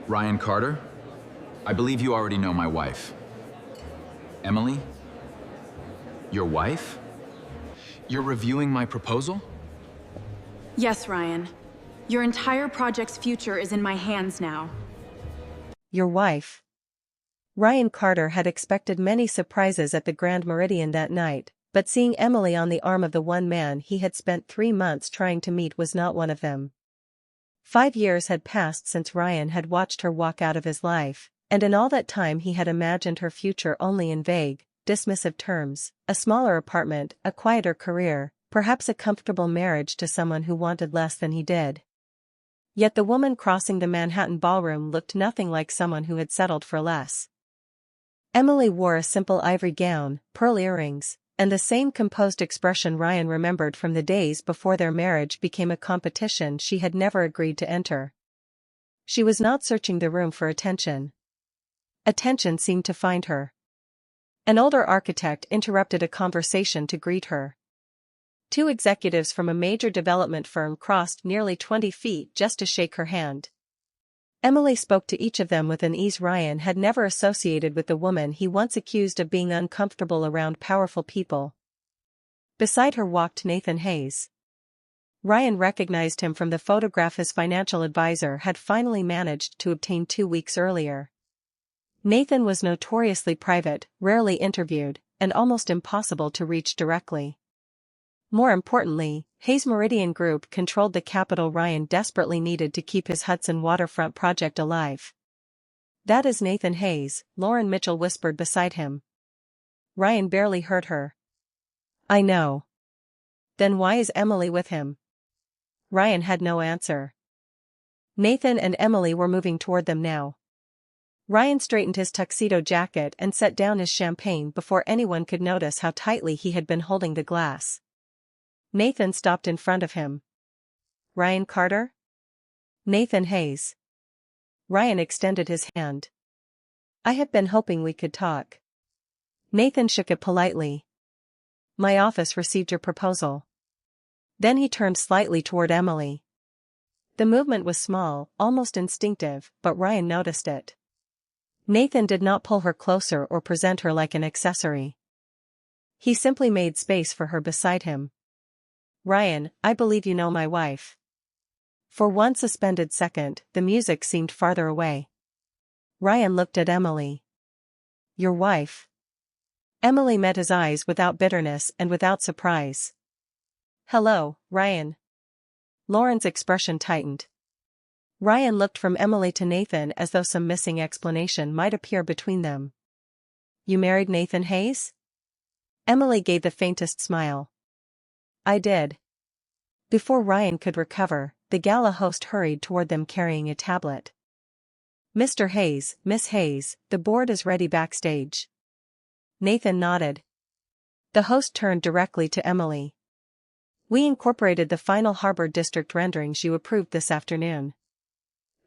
Ryan Carter, I believe you already know my wife. Emily? Your wife? You're reviewing my proposal? Yes, Ryan. Your entire project's future is in my hands now. Your wife. Ryan Carter had expected many surprises at the Grand Meridian that night, but seeing Emily on the arm of the one man he had spent 3 months trying to meet was not one of them. 5 years had passed since Ryan had watched her walk out of his life, and in all that time he had imagined her future only in vague, dismissive terms: a smaller apartment, a quieter career, perhaps a comfortable marriage to someone who wanted less than he did. Yet the woman crossing the Manhattan ballroom looked nothing like someone who had settled for less. Emily wore a simple ivory gown, pearl earrings, and the same composed expression Ryan remembered from the days before their marriage became a competition she had never agreed to enter. She was not searching the room for attention. Attention seemed to find her. An older architect interrupted a conversation to greet her. 2 executives from a major development firm crossed nearly 20 feet just to shake her hand. Emily spoke to each of them with an ease Ryan had never associated with the woman he once accused of being uncomfortable around powerful people. Beside her walked Nathan Hayes. Ryan recognized him from the photograph his financial advisor had finally managed to obtain 2 weeks earlier. Nathan was notoriously private, rarely interviewed, and almost impossible to reach directly. More importantly, Hayes Meridian Group controlled the capital Ryan desperately needed to keep his Hudson waterfront project alive. "That is Nathan Hayes," Lauren Mitchell whispered beside him. Ryan barely heard her. "I know." "Then why is Emily with him?" Ryan had no answer. Nathan and Emily were moving toward them now. Ryan straightened his tuxedo jacket and set down his champagne before anyone could notice how tightly he had been holding the glass. Nathan stopped in front of him. "Ryan Carter?" "Nathan Hayes." Ryan extended his hand. "I have been hoping we could talk." Nathan shook it politely. "My office received your proposal." Then he turned slightly toward Emily. The movement was small, almost instinctive, but Ryan noticed it. Nathan did not pull her closer or present her like an accessory. He simply made space for her beside him. "Ryan, I believe you know my wife." For one suspended second, the music seemed farther away. Ryan looked at Emily. "Your wife?" Emily met his eyes without bitterness and without surprise. "Hello, Ryan." Lauren's expression tightened. Ryan looked from Emily to Nathan as though some missing explanation might appear between them. "You married Nathan Hayes?" Emily gave the faintest smile. "I did." Before Ryan could recover, the gala host hurried toward them carrying a tablet. "Mr. Hayes, Miss Hayes, the board is ready backstage." Nathan nodded. The host turned directly to Emily. "We incorporated the final Harbor District renderings you approved this afternoon.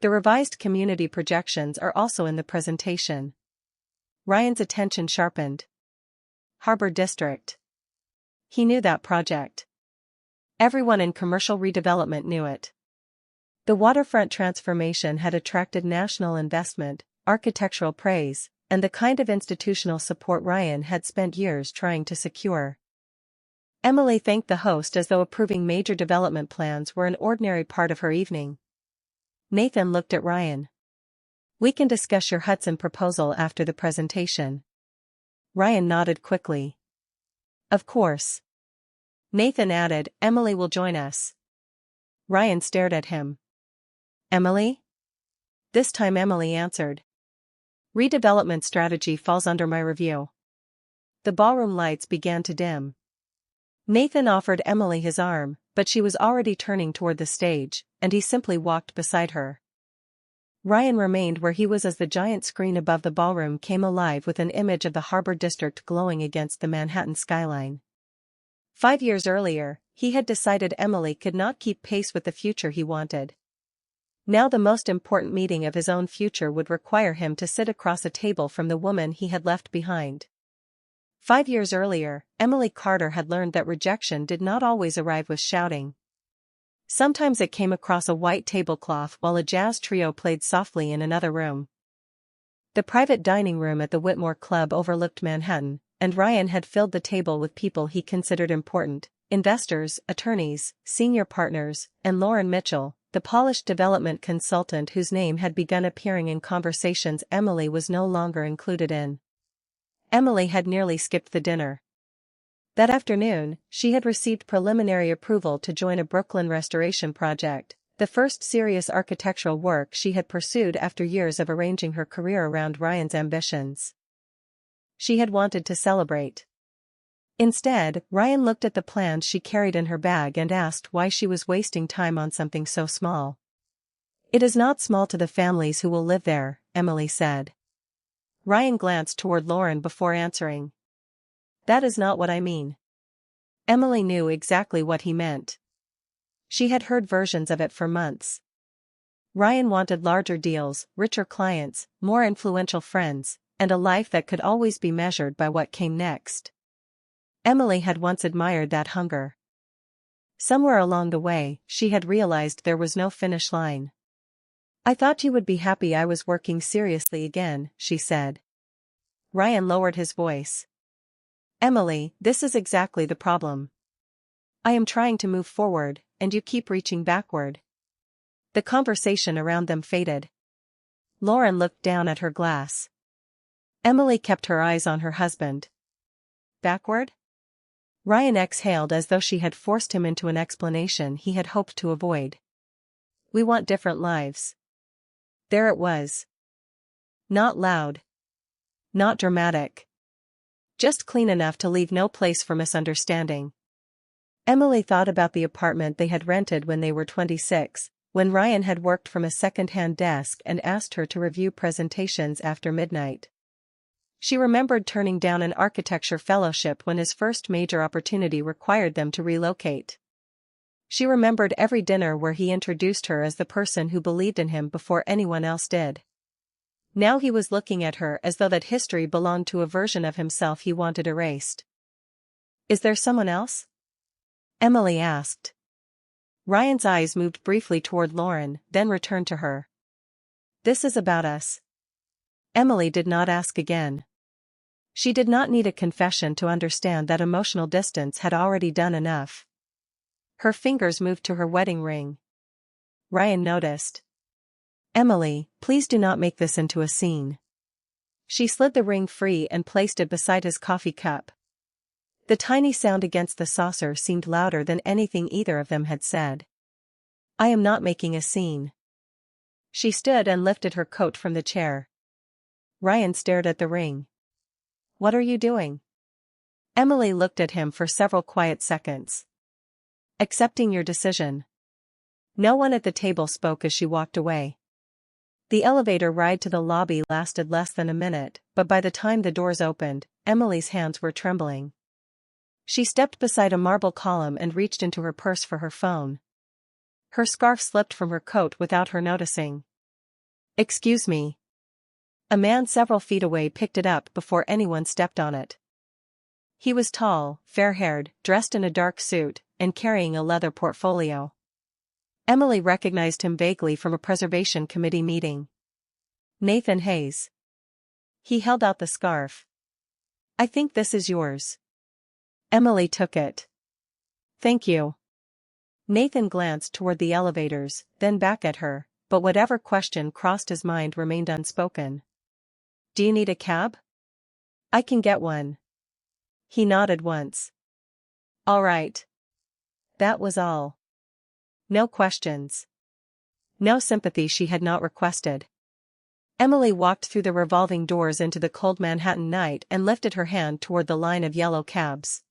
The revised community projections are also in the presentation." Ryan's attention sharpened. Harbor District. He knew that project. Everyone in commercial redevelopment knew it. The waterfront transformation had attracted national investment, architectural praise, and the kind of institutional support Ryan had spent years trying to secure. Emily thanked the host as though approving major development plans were an ordinary part of her evening. Nathan looked at Ryan. "We can discuss your Hudson proposal after the presentation." Ryan nodded quickly. "Of course." Nathan added, "Emily will join us." Ryan stared at him. "Emily?" This time Emily answered. "Redevelopment strategy falls under my review." The ballroom lights began to dim. Nathan offered Emily his arm, but she was already turning toward the stage, and he simply walked beside her. Ryan remained where he was as the giant screen above the ballroom came alive with an image of the Harbor District glowing against the Manhattan skyline. 5 years earlier, he had decided Emily could not keep pace with the future he wanted. Now the most important meeting of his own future would require him to sit across a table from the woman he had left behind. 5 years earlier, Emily Carter had learned that rejection did not always arrive with shouting. Sometimes it came across a white tablecloth while a jazz trio played softly in another room. The private dining room at the Whitmore Club overlooked Manhattan, and Ryan had filled the table with people he considered important: investors, attorneys, senior partners, and Lauren Mitchell, the polished development consultant whose name had begun appearing in conversations Emily was no longer included in. Emily had nearly skipped the dinner. That afternoon, she had received preliminary approval to join a Brooklyn restoration project, the first serious architectural work she had pursued after years of arranging her career around Ryan's ambitions. She had wanted to celebrate. Instead, Ryan looked at the plans she carried in her bag and asked why she was wasting time on something so small. "It is not small to the families who will live there," Emily said. Ryan glanced toward Lauren before answering. "That is not what I mean." Emily knew exactly what he meant. She had heard versions of it for months. Ryan wanted larger deals, richer clients, more influential friends, and a life that could always be measured by what came next. Emily had once admired that hunger. Somewhere along the way, she had realized there was no finish line. "I thought you would be happy I was working seriously again," she said. Ryan lowered his voice. "Emily, this is exactly the problem. I am trying to move forward, and you keep reaching backward." The conversation around them faded. Lauren looked down at her glass. Emily kept her eyes on her husband. "Backward?" Ryan exhaled as though she had forced him into an explanation he had hoped to avoid. "We want different lives." There it was. Not loud. Not dramatic. Just clean enough to leave no place for misunderstanding. Emily thought about the apartment they had rented when they were 26, when Ryan had worked from a secondhand desk and asked her to review presentations after midnight. She remembered turning down an architecture fellowship when his first major opportunity required them to relocate. She remembered every dinner where he introduced her as the person who believed in him before anyone else did. Now he was looking at her as though that history belonged to a version of himself he wanted erased. "Is there someone else?" Emily asked. Ryan's eyes moved briefly toward Lauren, then returned to her. "This is about us." Emily did not ask again. She did not need a confession to understand that emotional distance had already done enough. Her fingers moved to her wedding ring. Ryan noticed. "Emily, please do not make this into a scene." She slid the ring free and placed it beside his coffee cup. The tiny sound against the saucer seemed louder than anything either of them had said. "I am not making a scene." She stood and lifted her coat from the chair. Ryan stared at the ring. "What are you doing?" Emily looked at him for several quiet seconds. "Accepting your decision." No one at the table spoke as she walked away. The elevator ride to the lobby lasted less than a minute, but by the time the doors opened, Emily's hands were trembling. She stepped beside a marble column and reached into her purse for her phone. Her scarf slipped from her coat without her noticing. "Excuse me." A man several feet away picked it up before anyone stepped on it. He was tall, fair-haired, dressed in a dark suit, and carrying a leather portfolio. Emily recognized him vaguely from a preservation committee meeting. "Nathan Hayes." He held out the scarf. "I think this is yours." Emily took it. "Thank you." Nathan glanced toward the elevators, then back at her, but whatever question crossed his mind remained unspoken. "Do you need a cab?" "I can get one." He nodded once. "All right." That was all. No questions. No sympathy she had not requested. Emily walked through the revolving doors into the cold Manhattan night and lifted her hand toward the line of yellow cabs.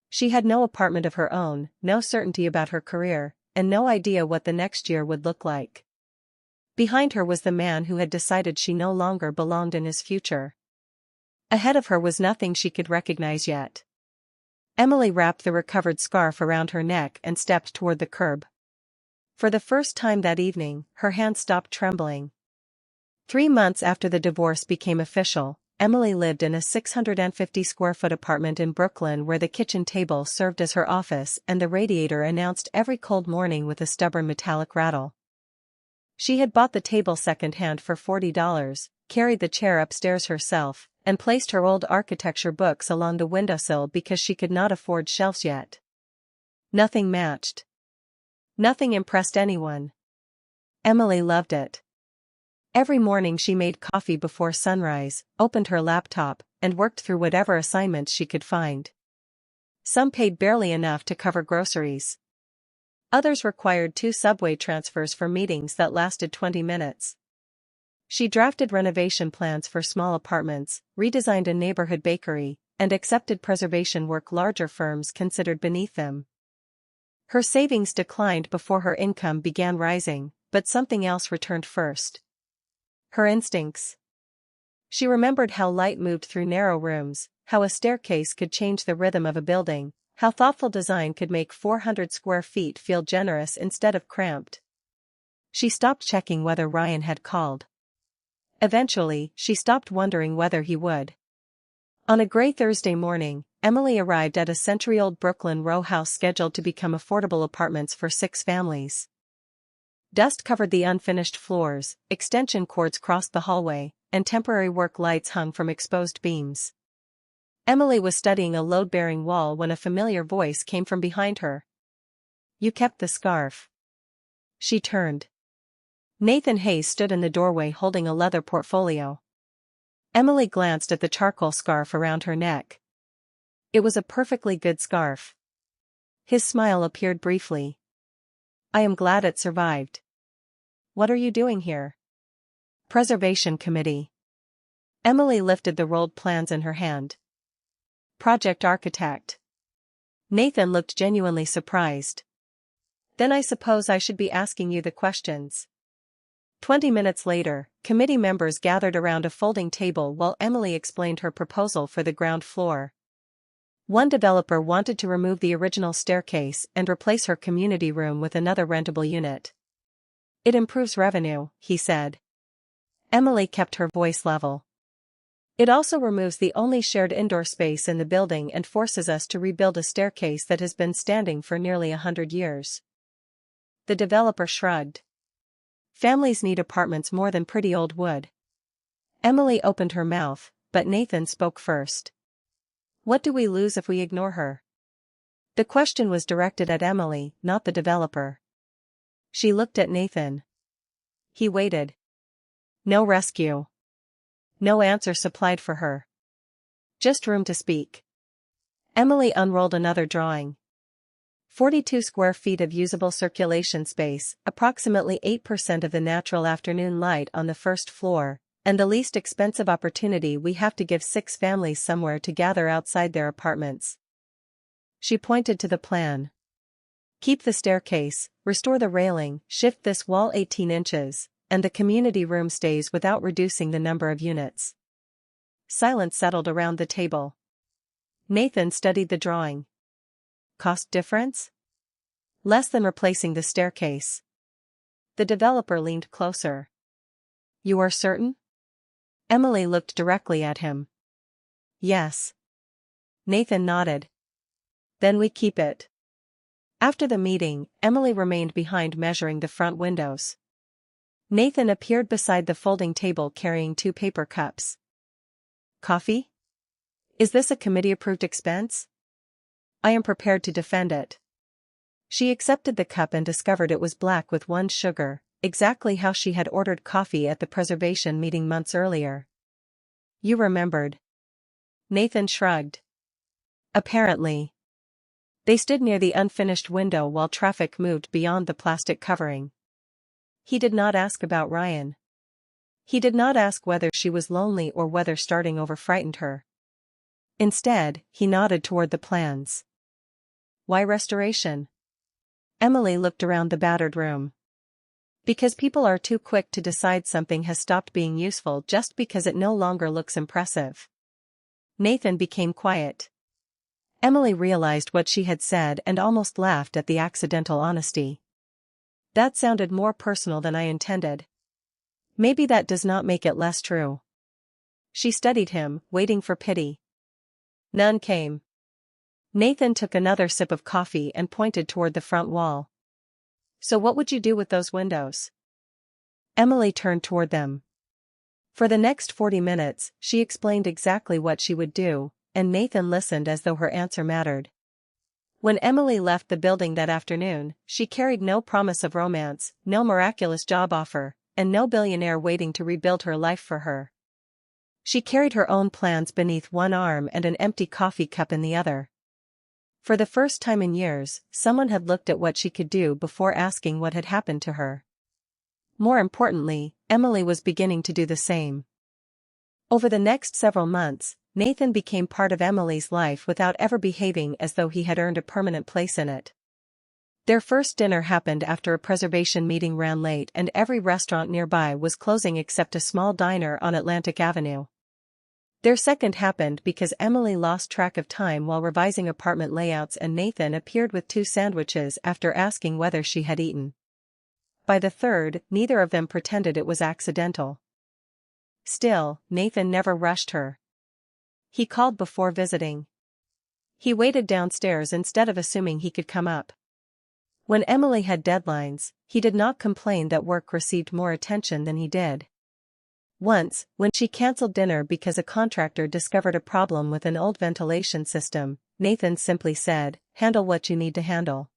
She had no apartment of her own, no certainty about her career, and no idea what the next year would look like. Behind her was the man who had decided she no longer belonged in his future. Ahead of her was nothing she could recognize yet. Emily wrapped the recovered scarf around her neck and stepped toward the curb. For the first time that evening, her hands stopped trembling. 3 months after the divorce became official, Emily lived in a 650-square-foot apartment in Brooklyn where the kitchen table served as her office and the radiator announced every cold morning with a stubborn metallic rattle. She had bought the table secondhand for $40, carried the chair upstairs herself, and placed her old architecture books along the windowsill because she could not afford shelves yet. Nothing matched. Nothing impressed anyone. Emily loved it. Every morning she made coffee before sunrise, opened her laptop, and worked through whatever assignments she could find. Some paid barely enough to cover groceries. Others required 2 subway transfers for meetings that lasted 20 minutes. She drafted renovation plans for small apartments, redesigned a neighborhood bakery, and accepted preservation work larger firms considered beneath them. Her savings declined before her income began rising, but something else returned first. Her instincts. She remembered how light moved through narrow rooms, how a staircase could change the rhythm of a building, how thoughtful design could make 400 square feet feel generous instead of cramped. She stopped checking whether Ryan had called. Eventually, she stopped wondering whether he would. On a gray Thursday morning, Emily arrived at a century-old Brooklyn row house scheduled to become affordable apartments for 6 families. Dust covered the unfinished floors, extension cords crossed the hallway, and temporary work lights hung from exposed beams. Emily was studying a load-bearing wall when a familiar voice came from behind her. "You kept the scarf." She turned. Nathan Hayes stood in the doorway holding a leather portfolio. Emily glanced at the charcoal scarf around her neck. It was a perfectly good scarf. His smile appeared briefly. "I am glad it survived." "What are you doing here?" "Preservation Committee." Emily lifted the rolled plans in her hand. "Project architect." Nathan looked genuinely surprised. "Then I suppose I should be asking you the questions." 20 minutes later, committee members gathered around a folding table while Emily explained her proposal for the ground floor. One developer wanted to remove the original staircase and replace her community room with another rentable unit. "It improves revenue," he said. Emily kept her voice level. "It also removes the only shared indoor space in the building and forces us to rebuild a staircase that has been standing for nearly 100 years. The developer shrugged. "Families need apartments more than pretty old wood." Emily opened her mouth, but Nathan spoke first. "What do we lose if we ignore her?" The question was directed at Emily, not the developer. She looked at Nathan. He waited. No rescue. No answer supplied for her. Just room to speak. Emily unrolled another drawing. 42 square feet of usable circulation space, approximately 8% of the natural afternoon light on the first floor, and the least expensive opportunity we have to give 6 families somewhere to gather outside their apartments. She pointed to the plan. Keep the staircase, restore the railing, shift this wall 18 inches, and the community room stays without reducing the number of units. Silence settled around the table. Nathan studied the drawing. Cost difference? Less than replacing the staircase. The developer leaned closer. You are certain? Emily looked directly at him. Yes. Nathan nodded. Then we keep it. After the meeting, Emily remained behind measuring the front windows. Nathan appeared beside the folding table carrying 2 paper cups. Coffee? Is this a committee-approved expense? I am prepared to defend it. She accepted the cup and discovered it was black with 1 sugar, exactly how she had ordered coffee at the preservation meeting months earlier. You remembered. Nathan shrugged. Apparently. They stood near the unfinished window while traffic moved beyond the plastic covering. He did not ask about Ryan. He did not ask whether she was lonely or whether starting over frightened her. Instead, he nodded toward the plans. Why restoration? Emily looked around the battered room. Because people are too quick to decide something has stopped being useful just because it no longer looks impressive. Nathan became quiet. Emily realized what she had said and almost laughed at the accidental honesty. That sounded more personal than I intended. Maybe that does not make it less true. She studied him, waiting for pity. None came. Nathan took another sip of coffee and pointed toward the front wall. So what would you do with those windows? Emily turned toward them. For the next 40 minutes, she explained exactly what she would do, and Nathan listened as though her answer mattered. When Emily left the building that afternoon, she carried no promise of romance, no miraculous job offer, and no billionaire waiting to rebuild her life for her. She carried her own plans beneath one arm and an empty coffee cup in the other. For the first time in years, someone had looked at what she could do before asking what had happened to her. More importantly, Emily was beginning to do the same. Over the next several months, Nathan became part of Emily's life without ever behaving as though he had earned a permanent place in it. Their first dinner happened after a preservation meeting ran late and every restaurant nearby was closing except a small diner on Atlantic Avenue. Their second happened because Emily lost track of time while revising apartment layouts and Nathan appeared with 2 sandwiches after asking whether she had eaten. By the third, neither of them pretended it was accidental. Still, Nathan never rushed her. He called before visiting. He waited downstairs instead of assuming he could come up. When Emily had deadlines, he did not complain that work received more attention than he did. Once, when she canceled dinner because a contractor discovered a problem with an old ventilation system, Nathan simply said, "Handle what you need to handle.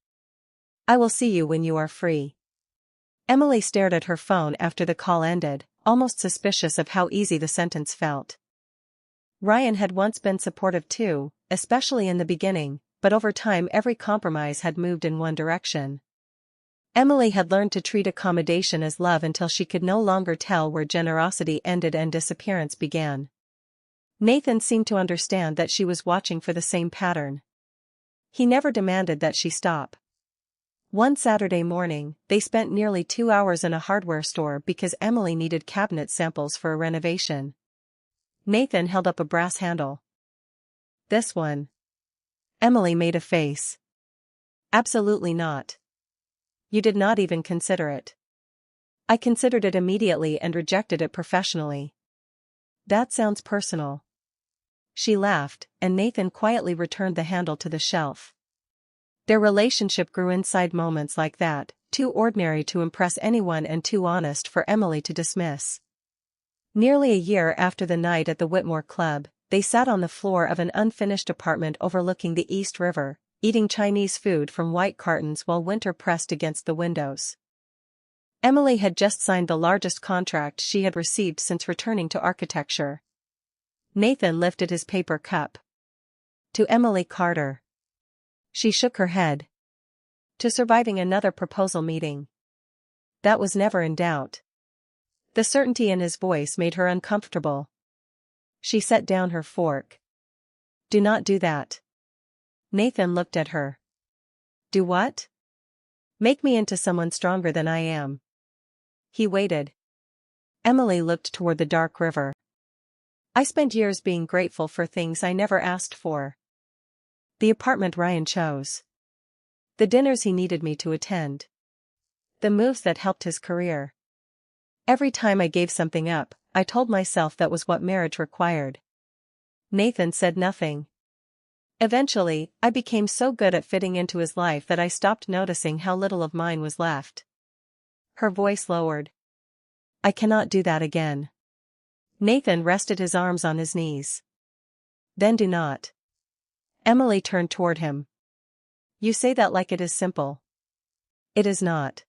I will see you when you are free." Emily stared at her phone after the call ended, almost suspicious of how easy the sentence felt. Ryan had once been supportive too, especially in the beginning, but over time every compromise had moved in one direction. Emily had learned to treat accommodation as love until she could no longer tell where generosity ended and disappearance began. Nathan seemed to understand that she was watching for the same pattern. He never demanded that she stop. One Saturday morning, they spent nearly 2 hours in a hardware store because Emily needed cabinet samples for a renovation. Nathan held up a brass handle. "This one." Emily made a face. "Absolutely not. You did not even consider it." "I considered it immediately and rejected it professionally." "That sounds personal." She laughed, and Nathan quietly returned the handle to the shelf. Their relationship grew inside moments like that, too ordinary to impress anyone and too honest for Emily to dismiss. Nearly a year after the night at the Whitmore Club, they sat on the floor of an unfinished apartment overlooking the East River, eating Chinese food from white cartons while winter pressed against the windows. Emily had just signed the largest contract she had received since returning to architecture. Nathan lifted his paper cup. "To Emily Carter." She shook her head. "To surviving another proposal meeting." That was never in doubt. The certainty in his voice made her uncomfortable. She set down her fork. "Do not do that." Nathan looked at her. "Do what?" "Make me into someone stronger than I am." He waited. Emily looked toward the dark river. "I spent years being grateful for things I never asked for. The apartment Ryan chose. The dinners he needed me to attend. The moves that helped his career. Every time I gave something up, I told myself that was what marriage required." Nathan said nothing. "Eventually, I became so good at fitting into his life that I stopped noticing how little of mine was left." Her voice lowered. "I cannot do that again." Nathan rested his arms on his knees. "Then do not." Emily turned toward him. "You say that like it is simple." "It is not."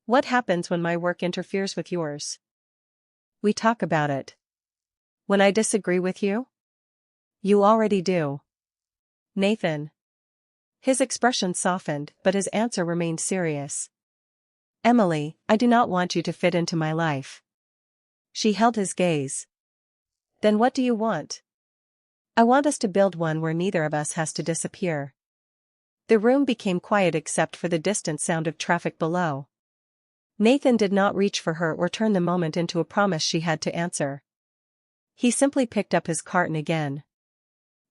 "What happens when my work interferes with yours?" "We talk about it." "When I disagree with you?" "You already do." "Nathan." His expression softened, but his answer remained serious. "Emily, I do not want you to fit into my life." She held his gaze. "Then what do you want?" "I want us to build one where neither of us has to disappear." The room became quiet except for the distant sound of traffic below. Nathan did not reach for her or turn the moment into a promise she had to answer. He simply picked up his carton again.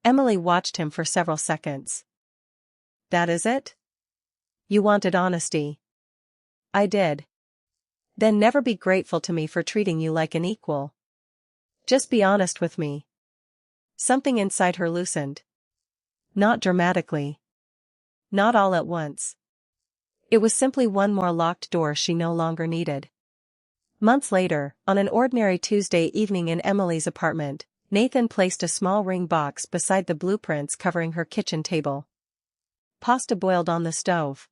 Emily watched him for several seconds. "That is it? You wanted honesty." "I did." "Then never be grateful to me for treating you like an equal." Just be honest with me. Something inside her loosened. Not dramatically. Not all at once. It was simply one more locked door she no longer needed. Months later, on an ordinary Tuesday evening in Emily's apartment, Nathan placed a small ring box beside the blueprints covering her kitchen table. Pasta boiled on the stove.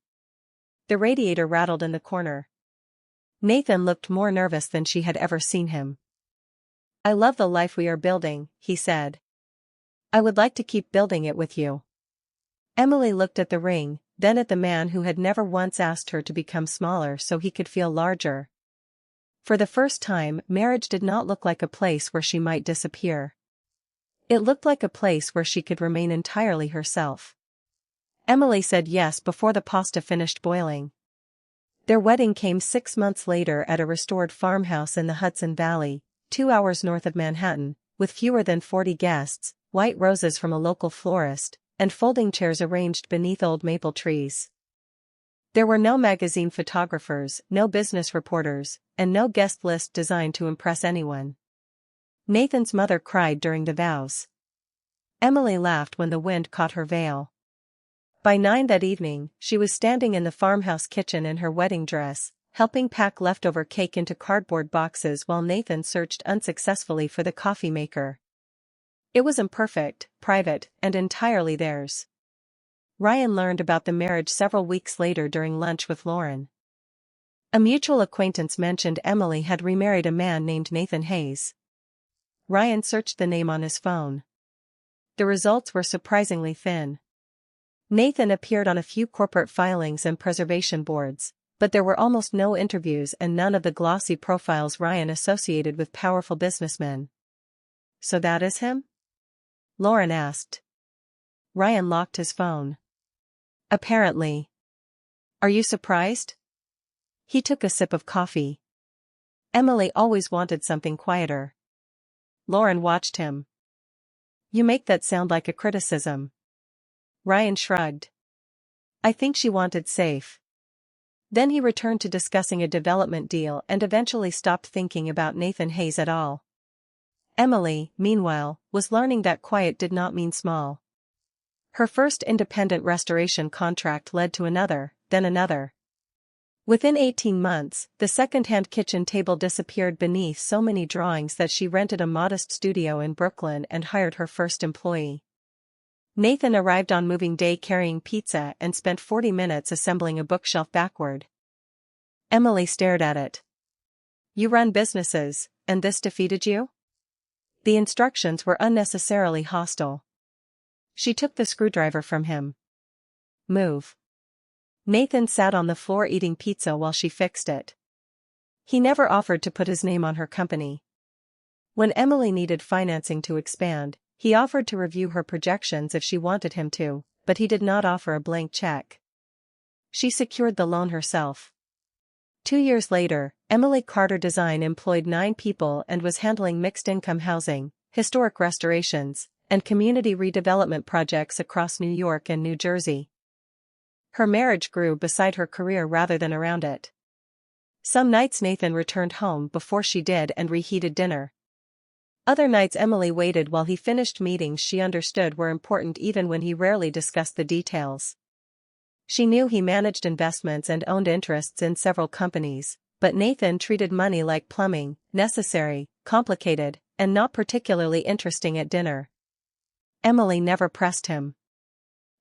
The radiator rattled in the corner. Nathan looked more nervous than she had ever seen him. "I love the life we are building," he said. "I would like to keep building it with you." Emily looked at the ring, then at the man who had never once asked her to become smaller so he could feel larger. For the first time, marriage did not look like a place where she might disappear. It looked like a place where she could remain entirely herself. Emily said yes before the pasta finished boiling. Their wedding came 6 months later at a restored farmhouse in the Hudson Valley, 2 hours north of Manhattan, with fewer than 40 guests, white roses from a local florist, and folding chairs arranged beneath old maple trees. There were no magazine photographers, no business reporters, and no guest list designed to impress anyone. Nathan's mother cried during the vows. Emily laughed when the wind caught her veil. By 9 that evening, she was standing in the farmhouse kitchen in her wedding dress, helping pack leftover cake into cardboard boxes while Nathan searched unsuccessfully for the coffee maker. It was imperfect, private, and entirely theirs. Ryan learned about the marriage several weeks later during lunch with Lauren. A mutual acquaintance mentioned Emily had remarried a man named Nathan Hayes. Ryan searched the name on his phone. The results were surprisingly thin. Nathan appeared on a few corporate filings and preservation boards, but there were almost no interviews and none of the glossy profiles Ryan associated with powerful businessmen. "So that is him?" Lauren asked. Ryan locked his phone. "Apparently." "Are you surprised?" He took a sip of coffee. Emily always wanted something quieter. Lauren watched him. "You make that sound like a criticism." Ryan shrugged. "I think she wanted safe." Then he returned to discussing a development deal and eventually stopped thinking about Nathan Hayes at all. Emily, meanwhile, was learning that quiet did not mean small. Her first independent restoration contract led to another, then another. Within 18 months, the secondhand kitchen table disappeared beneath so many drawings that she rented a modest studio in Brooklyn and hired her first employee. Nathan arrived on moving day carrying pizza and spent 40 minutes assembling a bookshelf backward. Emily stared at it. "You run businesses, and this defeated you?" The instructions were unnecessarily hostile. She took the screwdriver from him. "Move." Nathan sat on the floor eating pizza while she fixed it. He never offered to put his name on her company. When Emily needed financing to expand, he offered to review her projections if she wanted him to, but he did not offer a blank check. She secured the loan herself. 2 years later, Emily Carter Design employed 9 people and was handling mixed-income housing, historic restorations, and community redevelopment projects across New York and New Jersey. Her marriage grew beside her career rather than around it. Some nights Nathan returned home before she did and reheated dinner. Other nights Emily waited while he finished meetings she understood were important even when he rarely discussed the details. She knew he managed investments and owned interests in several companies, but Nathan treated money like plumbing, necessary, complicated, and not particularly interesting at dinner. Emily never pressed him.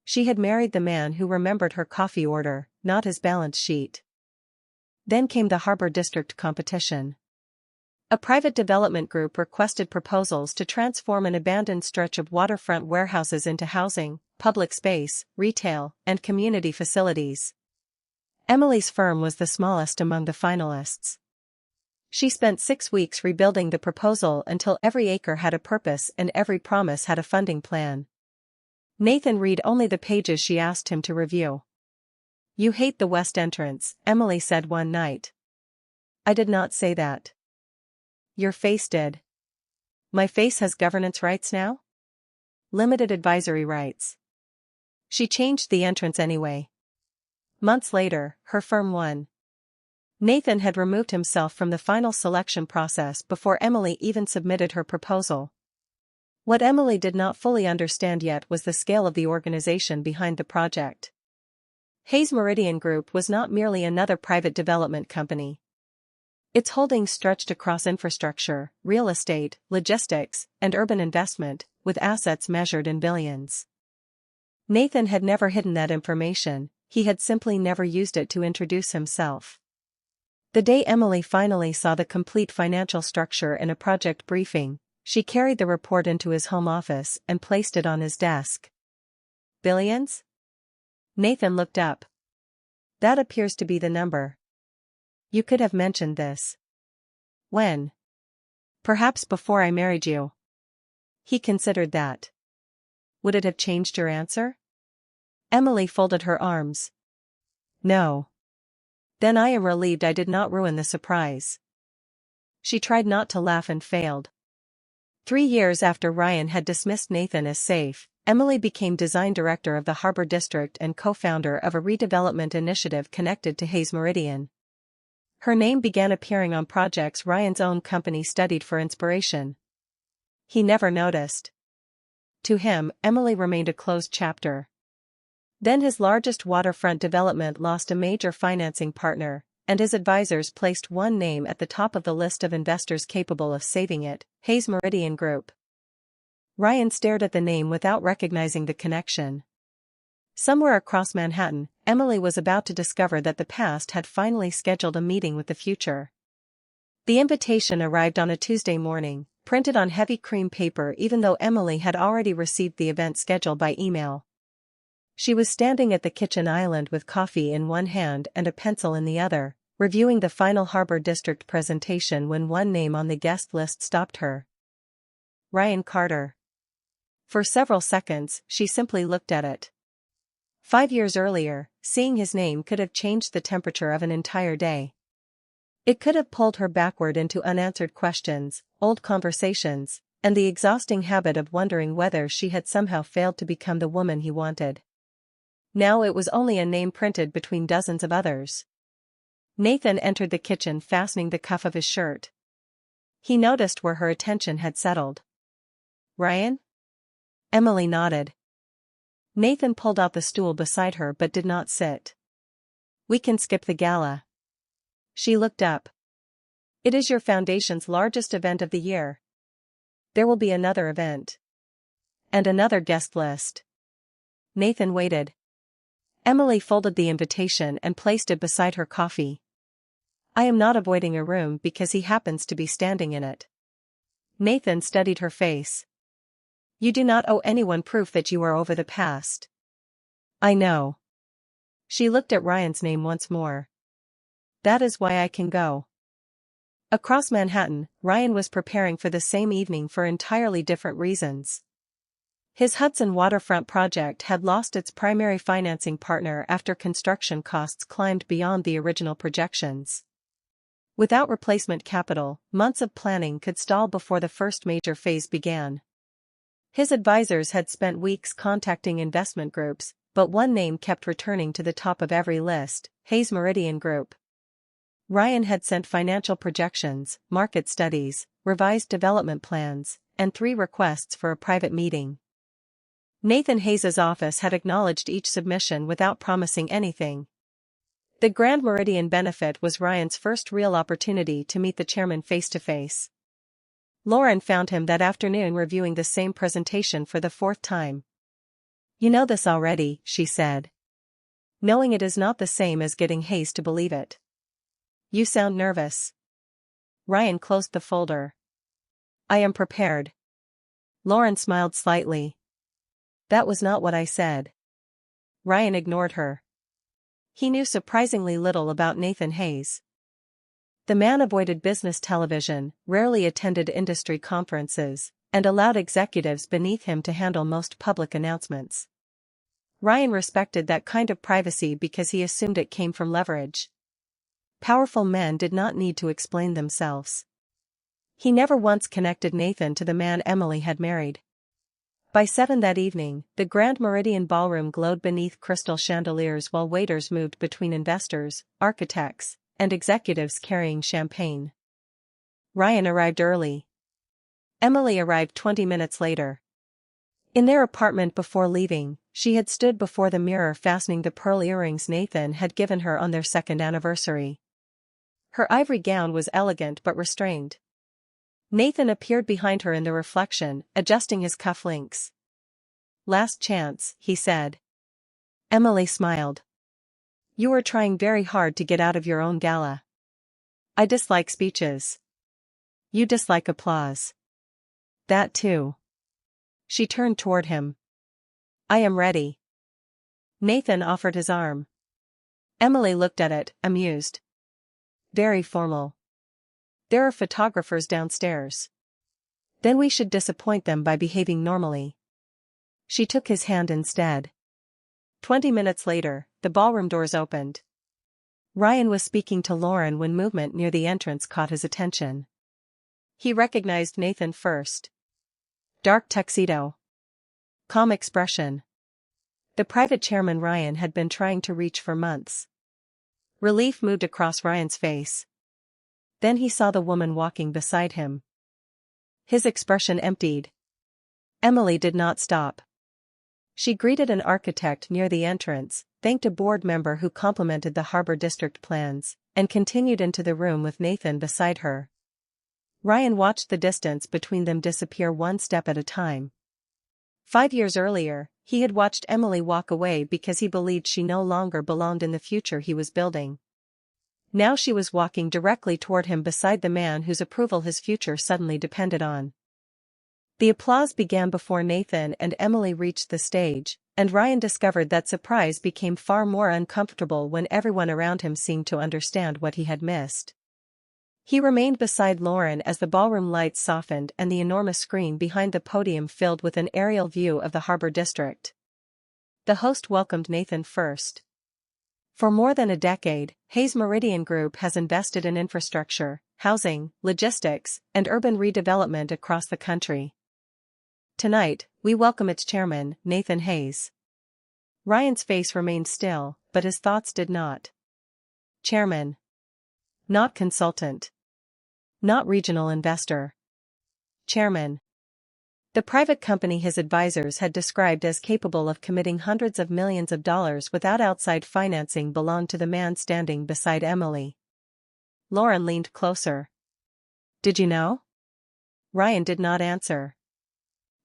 She had married the man who remembered her coffee order, not his balance sheet. Then came the Harbor District competition. A private development group requested proposals to transform an abandoned stretch of waterfront warehouses into housing, public space, retail, and community facilities. Emily's firm was the smallest among the finalists. She spent 6 weeks rebuilding the proposal until every acre had a purpose and every promise had a funding plan. Nathan read only the pages she asked him to review. "You hate the west entrance," Emily said one night. "I did not say that." "Your face did." "My face has governance rights now?" "Limited advisory rights." She changed the entrance anyway. Months later, her firm won. Nathan had removed himself from the final selection process before Emily even submitted her proposal. What Emily did not fully understand yet was the scale of the organization behind the project. Hayes Meridian Group was not merely another private development company. Its holdings stretched across infrastructure, real estate, logistics, and urban investment, with assets measured in billions. Nathan had never hidden that information, he had simply never used it to introduce himself. The day Emily finally saw the complete financial structure in a project briefing, she carried the report into his home office and placed it on his desk. Billions? Nathan looked up. That appears to be the number. You could have mentioned this. When? Perhaps before I married you. He considered that. Would it have changed your answer? Emily folded her arms. No. Then I am relieved I did not ruin the surprise. She tried not to laugh and failed. 3 years after Ryan had dismissed Nathan as safe, Emily became design director of the Harbor District and co-founder of a redevelopment initiative connected to Hayes Meridian. Her name began appearing on projects Ryan's own company studied for inspiration. He never noticed. To him, Emily remained a closed chapter. Then his largest waterfront development lost a major financing partner, and his advisors placed one name at the top of the list of investors capable of saving it, Hayes Meridian Group. Ryan stared at the name without recognizing the connection. Somewhere across Manhattan, Emily was about to discover that the past had finally scheduled a meeting with the future. The invitation arrived on a Tuesday morning, printed on heavy cream paper even though Emily had already received the event schedule by email. She was standing at the kitchen island with coffee in one hand and a pencil in the other, reviewing the final Harbor District presentation when one name on the guest list stopped her. Ryan Carter. For several seconds, she simply looked at it. 5 years earlier, seeing his name could have changed the temperature of an entire day. It could have pulled her backward into unanswered questions, old conversations, and the exhausting habit of wondering whether she had somehow failed to become the woman he wanted. Now it was only a name printed between dozens of others. Nathan entered the kitchen fastening the cuff of his shirt. He noticed where her attention had settled. Ryan? Emily nodded. Nathan pulled out the stool beside her but did not sit. We can skip the gala. She looked up. It is your foundation's largest event of the year. There will be another event. And another guest list. Nathan waited. Emily folded the invitation and placed it beside her coffee. I am not avoiding a room because he happens to be standing in it. Nathan studied her face. You do not owe anyone proof that you are over the past. I know. She looked at Ryan's name once more. That is why I can go. Across Manhattan, Ryan was preparing for the same evening for entirely different reasons. His Hudson waterfront project had lost its primary financing partner after construction costs climbed beyond the original projections. Without replacement capital, months of planning could stall before the first major phase began. His advisors had spent weeks contacting investment groups, but one name kept returning to the top of every list, Hayes Meridian Group. Ryan had sent financial projections, market studies, revised development plans, and 3 requests for a private meeting. Nathan Hayes's office had acknowledged each submission without promising anything. The Grand Meridian benefit was Ryan's first real opportunity to meet the chairman face-to-face. Lauren found him that afternoon reviewing the same presentation for the 4th time. You know this already, she said. Knowing it is not the same as getting Hayes to believe it. You sound nervous. Ryan closed the folder. I am prepared. Lauren smiled slightly. That was not what I said. Ryan ignored her. He knew surprisingly little about Nathan Hayes. The man avoided business television, rarely attended industry conferences, and allowed executives beneath him to handle most public announcements. Ryan respected that kind of privacy because he assumed it came from leverage. Powerful men did not need to explain themselves. He never once connected Nathan to the man Emily had married. By 7 that evening, the Grand Meridian ballroom glowed beneath crystal chandeliers while waiters moved between investors, architects, and executives carrying champagne. Ryan arrived early. Emily arrived 20 minutes later. In their apartment before leaving, she had stood before the mirror fastening the pearl earrings Nathan had given her on their second anniversary. Her ivory gown was elegant but restrained. Nathan appeared behind her in the reflection, adjusting his cufflinks. "Last chance," he said. Emily smiled. "You are trying very hard to get out of your own gala." "I dislike speeches." "You dislike applause." "That too." She turned toward him. "I am ready." Nathan offered his arm. Emily looked at it, amused. "Very formal. There are photographers downstairs." "Then we should disappoint them by behaving normally." She took his hand instead. 20 minutes later, the ballroom doors opened. Ryan was speaking to Lauren when movement near the entrance caught his attention. He recognized Nathan first. Dark tuxedo. Calm expression. The private chairman Ryan had been trying to reach for months. Relief moved across Ryan's face. Then he saw the woman walking beside him. His expression emptied. Emily did not stop. She greeted an architect near the entrance, thanked a board member who complimented the Harbor District plans, and continued into the room with Nathan beside her. Ryan watched the distance between them disappear one step at a time. 5 years earlier, he had watched Emily walk away because he believed she no longer belonged in the future he was building. Now she was walking directly toward him beside the man whose approval his future suddenly depended on. The applause began before Nathan and Emily reached the stage, and Ryan discovered that surprise became far more uncomfortable when everyone around him seemed to understand what he had missed. He remained beside Lauren as the ballroom lights softened and the enormous screen behind the podium filled with an aerial view of the Harbor District. The host welcomed Nathan first. For more than a decade, Hayes Meridian Group has invested in infrastructure, housing, logistics, and urban redevelopment across the country. Tonight, we welcome its chairman, Nathan Hayes. Ryan's face remained still, but his thoughts did not. Chairman. Not consultant. Not regional investor. Chairman. The private company his advisors had described as capable of committing hundreds of millions of dollars without outside financing belonged to the man standing beside Emily. Lauren leaned closer. "Did you know?" Ryan did not answer.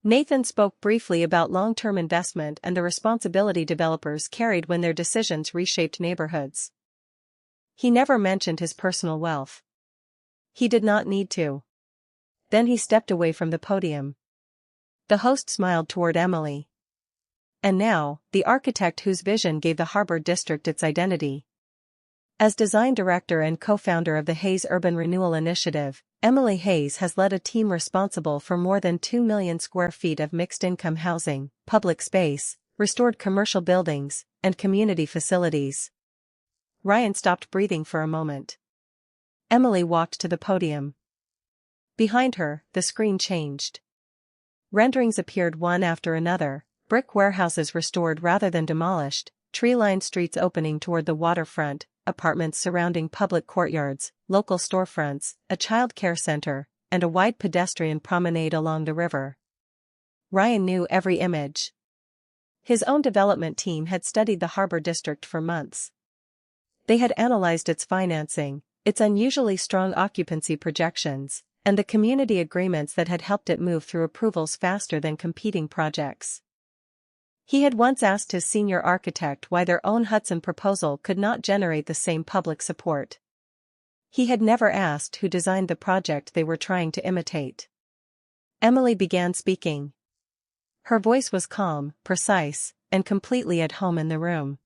Nathan spoke briefly about long-term investment and the responsibility developers carried when their decisions reshaped neighborhoods. He never mentioned his personal wealth. He did not need to. Then he stepped away from the podium. The host smiled toward Emily. And now, the architect whose vision gave the Harbor District its identity. As design director and co-founder of the Hayes Urban Renewal Initiative, Emily Hayes has led a team responsible for more than 2 million square feet of mixed-income housing, public space, restored commercial buildings, and community facilities. Ryan stopped breathing for a moment. Emily walked to the podium. Behind her, the screen changed. Renderings appeared one after another, brick warehouses restored rather than demolished, tree-lined streets opening toward the waterfront, apartments surrounding public courtyards, local storefronts, a child care center, and a wide pedestrian promenade along the river. Ryan knew every image. His own development team had studied the Harbor District for months. They had analyzed its financing, its unusually strong occupancy projections, and the community agreements that had helped it move through approvals faster than competing projects. He had once asked his senior architect why their own Hudson proposal could not generate the same public support. He had never asked who designed the project they were trying to imitate. Emily began speaking. Her voice was calm, precise, and completely at home in the room.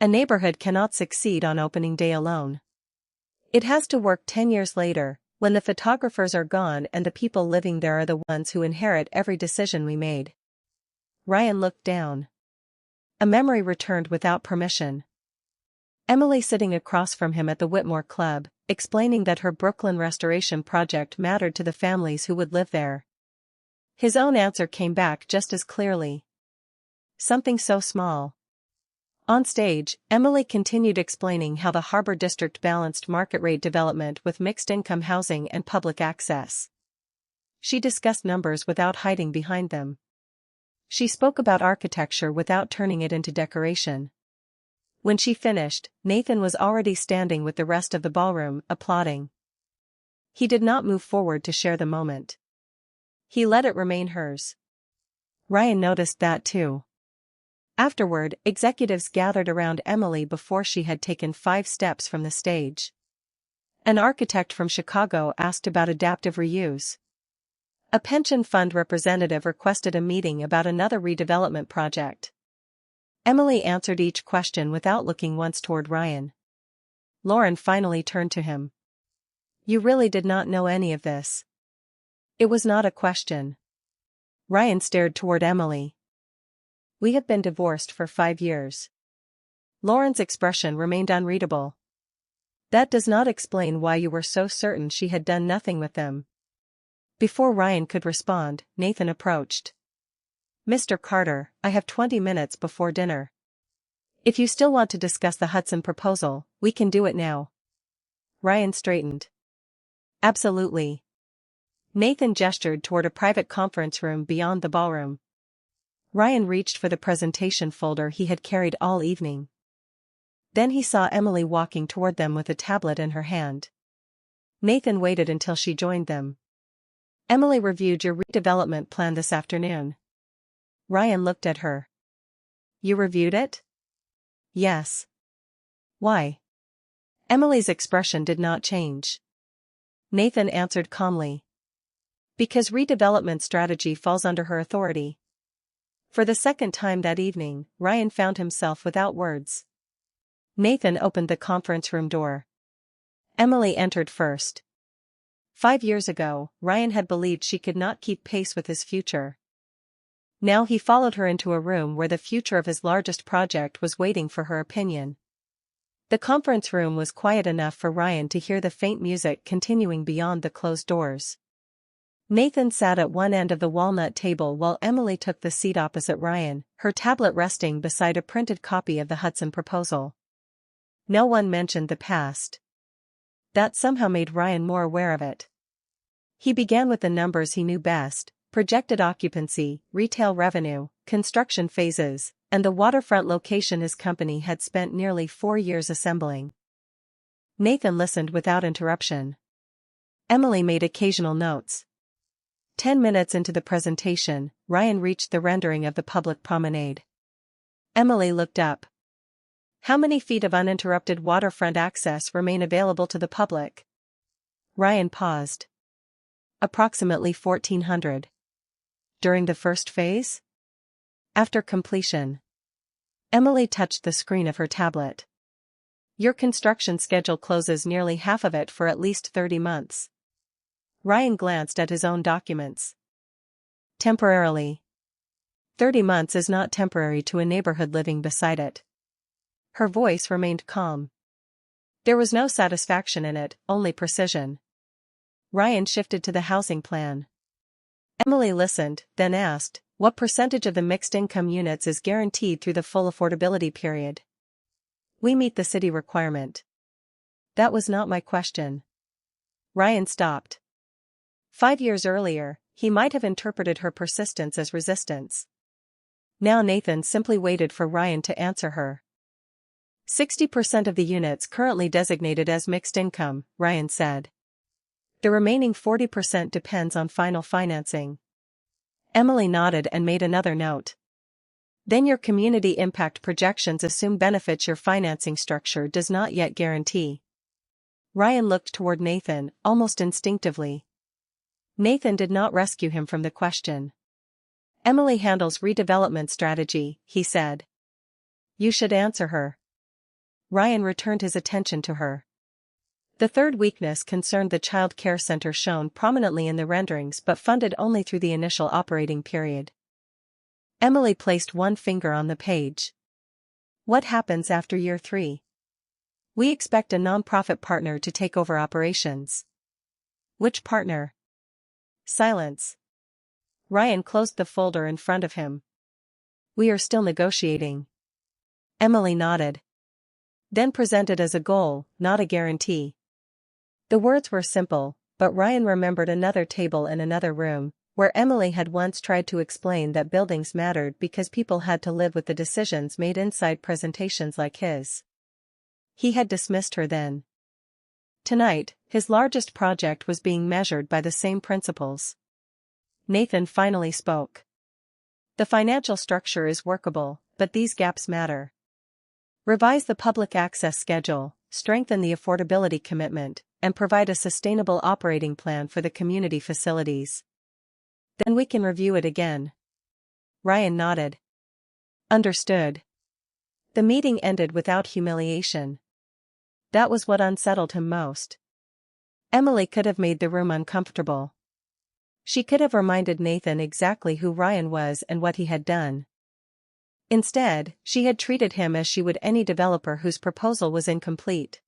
A neighborhood cannot succeed on opening day alone. It has to work 10 years later, when the photographers are gone and the people living there are the ones who inherit every decision we made. Ryan looked down. A memory returned without permission. Emily sitting across from him at the Whitmore Club, explaining that her Brooklyn restoration project mattered to the families who would live there. His own answer came back just as clearly. Something so small. On stage, Emily continued explaining how the Harbor District balanced market rate development with mixed-income housing and public access. She discussed numbers without hiding behind them. She spoke about architecture without turning it into decoration. When she finished, Nathan was already standing with the rest of the ballroom, applauding. He did not move forward to share the moment. He let it remain hers. Ryan noticed that too. Afterward, executives gathered around Emily before she had taken 5 steps from the stage. An architect from Chicago asked about adaptive reuse. A pension fund representative requested a meeting about another redevelopment project. Emily answered each question without looking once toward Ryan. Lauren finally turned to him. "You really did not know any of this." It was not a question. Ryan stared toward Emily. "We have been divorced for 5 years." Lauren's expression remained unreadable. "That does not explain why you were so certain she had done nothing with them." Before Ryan could respond, Nathan approached. "Mr. Carter, I have 20 minutes before dinner. If you still want to discuss the Hudson proposal, we can do it now." Ryan straightened. "Absolutely." Nathan gestured toward a private conference room beyond the ballroom. Ryan reached for the presentation folder he had carried all evening. Then he saw Emily walking toward them with a tablet in her hand. Nathan waited until she joined them. "Emily reviewed your redevelopment plan this afternoon." Ryan looked at her. "You reviewed it?" "Yes." "Why?" Emily's expression did not change. Nathan answered calmly. "Because redevelopment strategy falls under her authority." For the second time that evening, Ryan found himself without words. Nathan opened the conference room door. Emily entered first. 5 years ago, Ryan had believed she could not keep pace with his future. Now he followed her into a room where the future of his largest project was waiting for her opinion. The conference room was quiet enough for Ryan to hear the faint music continuing beyond the closed doors. Nathan sat at one end of the walnut table while Emily took the seat opposite Ryan, her tablet resting beside a printed copy of the Hudson proposal. No one mentioned the past. That somehow made Ryan more aware of it. He began with the numbers he knew best: projected occupancy, retail revenue, construction phases, and the waterfront location his company had spent nearly 4 years assembling. Nathan listened without interruption. Emily made occasional notes. 10 minutes into the presentation, Ryan reached the rendering of the public promenade. Emily looked up. "How many feet of uninterrupted waterfront access remain available to the public?" Ryan paused. "Approximately 1,400. During the first phase?" "After completion." Emily touched the screen of her tablet. "Your construction schedule closes nearly half of it for at least 30 months. Ryan glanced at his own documents. "Temporarily." 30 months is not temporary to a neighborhood living beside it. Her voice remained calm. There was no satisfaction in it, only precision. Ryan shifted to the housing plan. Emily listened, then asked, "What percentage of the mixed-income units is guaranteed through the full affordability period?" "We meet the city requirement." "That was not my question." Ryan stopped. 5 years earlier, he might have interpreted her persistence as resistance. Now Nathan simply waited for Ryan to answer her. 60% of the units currently designated as mixed income, Ryan said. The remaining 40% depends on final financing. Emily nodded and made another note. Then your community impact projections assume benefits your financing structure does not yet guarantee. Ryan looked toward Nathan, almost instinctively. Nathan did not rescue him from the question. Emily handles redevelopment strategy, he said. You should answer her. Ryan returned his attention to her. The third weakness concerned the child care center shown prominently in the renderings but funded only through the initial operating period. Emily placed one finger on the page. What happens after year 3? We expect a nonprofit partner to take over operations. Which partner? Silence. Ryan closed the folder in front of him. We are still negotiating. Emily nodded. Then presented as a goal, not a guarantee. The words were simple, but Ryan remembered another table in another room, where Emily had once tried to explain that buildings mattered because people had to live with the decisions made inside presentations like his. He had dismissed her then. Tonight, his largest project was being measured by the same principles. Nathan finally spoke. The financial structure is workable, but these gaps matter. Revise the public access schedule, strengthen the affordability commitment, and provide a sustainable operating plan for the community facilities. Then we can review it again. Ryan nodded. Understood. The meeting ended without humiliation. That was what unsettled him most. Emily could have made the room uncomfortable. She could have reminded Nathan exactly who Ryan was and what he had done. Instead, she had treated him as she would any developer whose proposal was incomplete.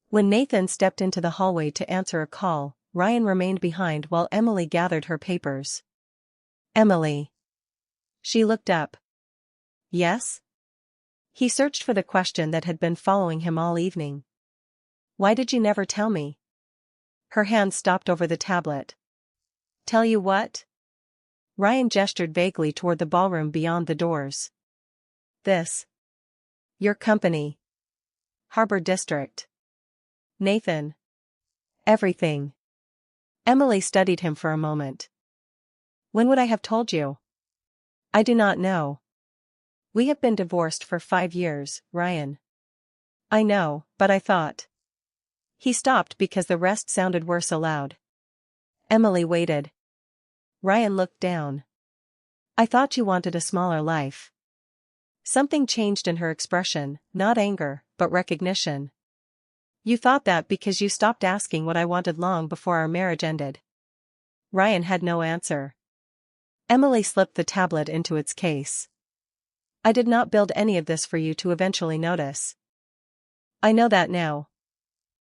When Nathan stepped into the hallway to answer a call, Ryan remained behind while Emily gathered her papers. Emily. She looked up. Yes? He searched for the question that had been following him all evening. Why did you never tell me? Her hand stopped over the tablet. Tell you what? Ryan gestured vaguely toward the ballroom beyond the doors. This. Your company. Harbor District. Nathan. Everything. Emily studied him for a moment. When would I have told you? I do not know. We have been divorced for 5 years, Ryan. I know, but I thought. He stopped because the rest sounded worse aloud. Emily waited. Ryan looked down. I thought you wanted a smaller life. Something changed in her expression, not anger, but recognition. You thought that because you stopped asking what I wanted long before our marriage ended. Ryan had no answer. Emily slipped the tablet into its case. I did not build any of this for you to eventually notice. I know that now.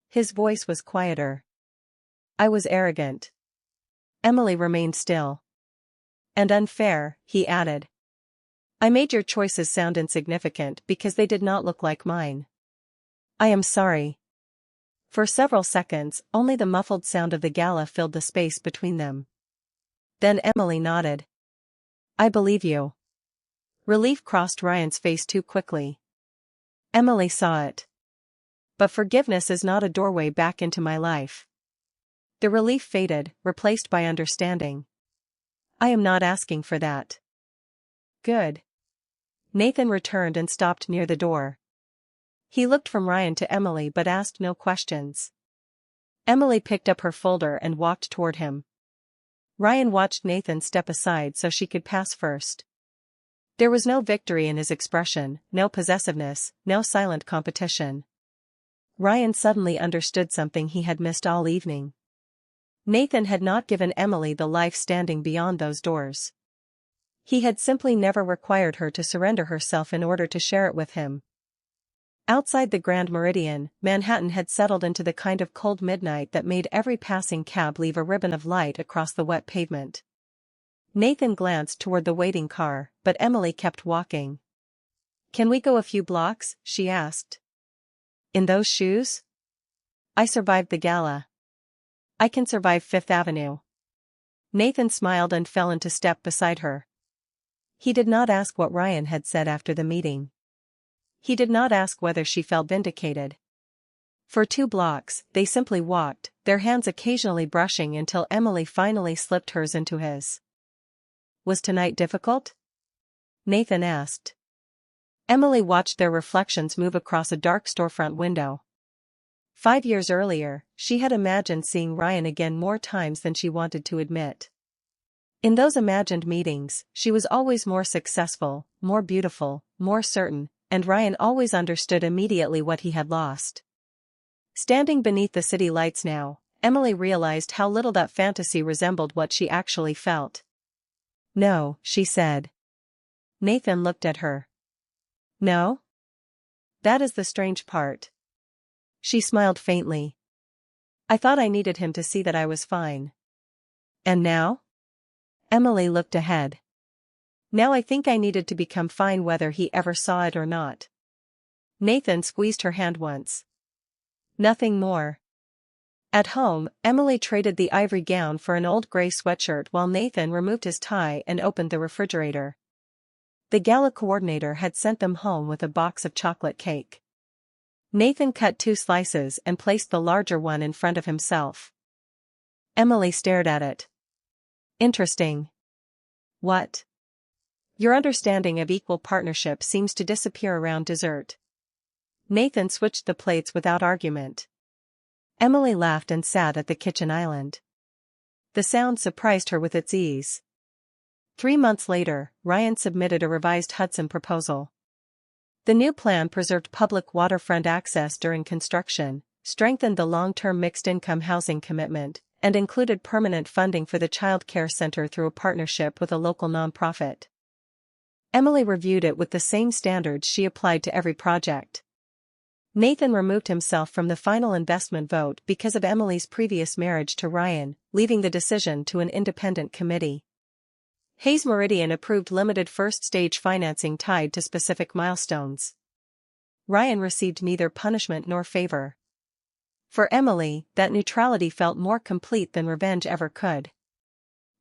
His voice was quieter. I was arrogant. Emily remained still. And unfair, he added. I made your choices sound insignificant because they did not look like mine. I am sorry. For several seconds, only the muffled sound of the gala filled the space between them. Then Emily nodded. I believe you. Relief crossed Ryan's face too quickly. Emily saw it. But forgiveness is not a doorway back into my life. The relief faded, replaced by understanding. I am not asking for that. Good. Nathan returned and stopped near the door. He looked from Ryan to Emily but asked no questions. Emily picked up her folder and walked toward him. Ryan watched Nathan step aside so she could pass first. There was no victory in his expression, no possessiveness, no silent competition. Ryan suddenly understood something he had missed all evening. Nathan had not given Emily the life standing beyond those doors. He had simply never required her to surrender herself in order to share it with him. Outside the Grand Meridian, Manhattan had settled into the kind of cold midnight that made every passing cab leave a ribbon of light across the wet pavement. Nathan glanced toward the waiting car, but Emily kept walking. Can we go a few blocks? She asked. In those shoes? I survived the gala. I can survive Fifth Avenue. Nathan smiled and fell into step beside her. He did not ask what Ryan had said after the meeting. He did not ask whether she felt vindicated. For 2 blocks, they simply walked, their hands occasionally brushing until Emily finally slipped hers into his. Was tonight difficult? Nathan asked. Emily watched their reflections move across a dark storefront window. 5 years earlier, she had imagined seeing Ryan again more times than she wanted to admit. In those imagined meetings, she was always more successful, more beautiful, more certain, and Ryan always understood immediately what he had lost. Standing beneath the city lights now, Emily realized how little that fantasy resembled what she actually felt. No, she said. Nathan looked at her. No? That is the strange part. She smiled faintly. I thought I needed him to see that I was fine. And now? Emily looked ahead. Now I think I needed to become fine whether he ever saw it or not. Nathan squeezed her hand once. Nothing more. At home, Emily traded the ivory gown for an old gray sweatshirt while Nathan removed his tie and opened the refrigerator. The gala coordinator had sent them home with a box of chocolate cake. Nathan cut 2 slices and placed the larger one in front of himself. Emily stared at it. Interesting. What? Your understanding of equal partnership seems to disappear around dessert. Nathan switched the plates without argument. Emily laughed and sat at the kitchen island. The sound surprised her with its ease. 3 months later, Ryan submitted a revised Hudson proposal. The new plan preserved public waterfront access during construction, strengthened the long-term mixed-income housing commitment, and included permanent funding for the child care center through a partnership with a local nonprofit. Emily reviewed it with the same standards she applied to every project. Nathan removed himself from the final investment vote because of Emily's previous marriage to Ryan, leaving the decision to an independent committee. Hayes Meridian approved limited first-stage financing tied to specific milestones. Ryan received neither punishment nor favor. For Emily, that neutrality felt more complete than revenge ever could.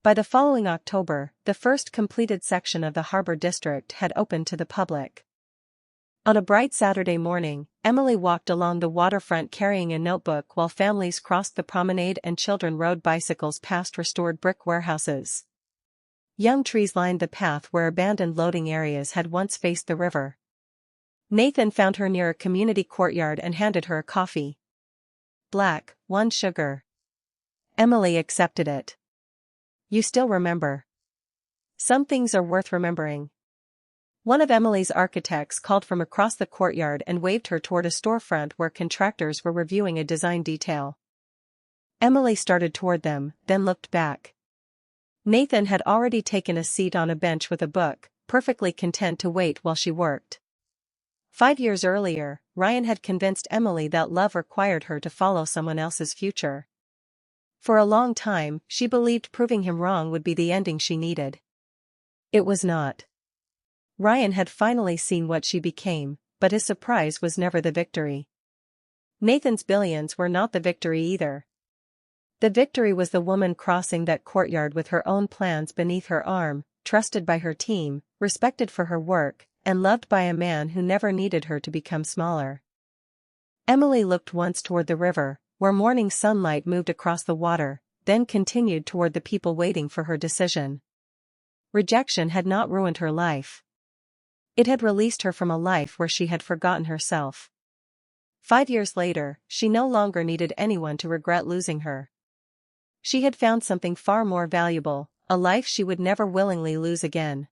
By the following October, the first completed section of the Harbor District had opened to the public. On a bright Saturday morning, Emily walked along the waterfront carrying a notebook while families crossed the promenade and children rode bicycles past restored brick warehouses. Young trees lined the path where abandoned loading areas had once faced the river. Nathan found her near a community courtyard and handed her a coffee. Black, 1 sugar. Emily accepted it. You still remember. Some things are worth remembering. One of Emily's architects called from across the courtyard and waved her toward a storefront where contractors were reviewing a design detail. Emily started toward them, then looked back. Nathan had already taken a seat on a bench with a book, perfectly content to wait while she worked. 5 years earlier, Ryan had convinced Emily that love required her to follow someone else's future. For a long time, she believed proving him wrong would be the ending she needed. It was not. Ryan had finally seen what she became, but his surprise was never the victory. Nathan's billions were not the victory either. The victory was the woman crossing that courtyard with her own plans beneath her arm, trusted by her team, respected for her work, and loved by a man who never needed her to become smaller. Emily looked once toward the river, where morning sunlight moved across the water, then continued toward the people waiting for her decision. Rejection had not ruined her life. It had released her from a life where she had forgotten herself. 5 years later, she no longer needed anyone to regret losing her. She had found something far more valuable, a life she would never willingly lose again.